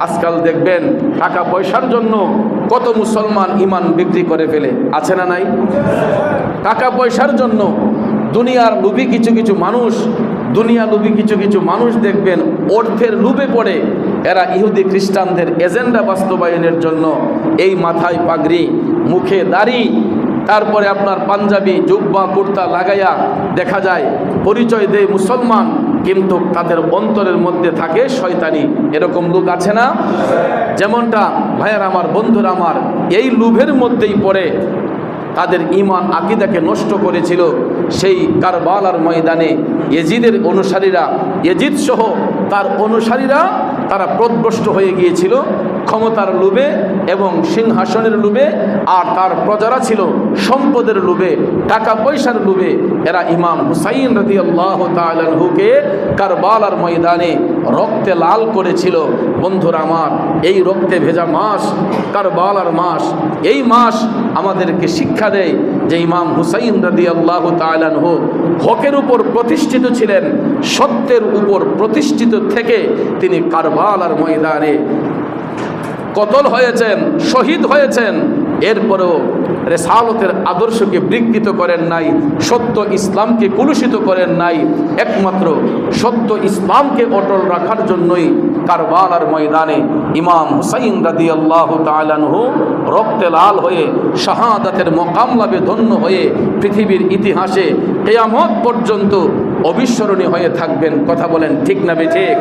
আজকাল দেখবেন টাকা পয়সার জন্য কত মুসলমান ইমান বিক্রি করে ফেলে, আছে না নাই? টাকা পয়সার জন্য দুনিয়ার লোভী কিছু কিছু মানুষ দেখবেন অর্থের লোভে পড়ে এরা ইহুদি খ্রিস্টানদের এজেন্ডা বাস্তবায়নের জন্য এই মাথায় পাগড়ি, মুখে দাড়ি, তারপরে আপনার পাঞ্জাবি জুব্বা কুর্তা লাগাইয়া দেখা যায় পরিচয় দেয় মুসলমান, কিন্তু তাদের অন্তরের মধ্যে থাকে শয়তানি। এরকম লোক আছে না? যেমনটা ভাইয়ার আমার, বন্ধুরা আমার, এই লোভের মধ্যেই পড়ে তাদের ঈমান আকীদাকে নষ্ট করেছিল সেই কারবালার ময়দানে ইয়াজিদের অনুসারীরা, ইয়াজিদ সহ তার অনুসারীরা তারা পথভ্রষ্ট হয়ে গিয়েছিল ক্ষমতার লোভে এবং সিংহাসনের লোভে, আর তার প্রজারা ছিল সম্পদের লোভে, টাকা পয়সার লোভে। এরা ইমাম হুসাইন রাদিয়াল্লাহু তাআলা আনহুকে কারবালার ময়দানে রক্তে লাল করেছিল। বন্ধুরা আমার, এই রক্তে ভেজা মাস কারবালার মাস, এই মাস আমাদেরকে শিক্ষা দেয় যে ইমাম হুসাইন রাদিয়াল্লাহু তাআলা আনহু হকের উপর প্রতিষ্ঠিত ছিলেন, সত্যের উপর প্রতিষ্ঠিত থেকে তিনি কারবালার ময়দানে কতল হয়েছেন, শহীদ হয়েছেন। এরপরেও রেসালতের আদর্শকে বিকৃত করেন নাই, সত্য ইসলামকে কলুষিত করেন নাই। একমাত্র সত্য ইসলামকে অটল রাখার জন্যই কারবালার ময়দানে ইমাম হুসাইন রাদিয়াল্লাহু তাআলা আনহু রক্তে লাল হয়ে শাহাদাতের মকাম লাভে ধন্য হয়ে পৃথিবীর ইতিহাসে কিয়ামত পর্যন্ত অবিস্মরণীয় হয়ে থাকবেন। কথা বলেন ঠিক না বেঠিক?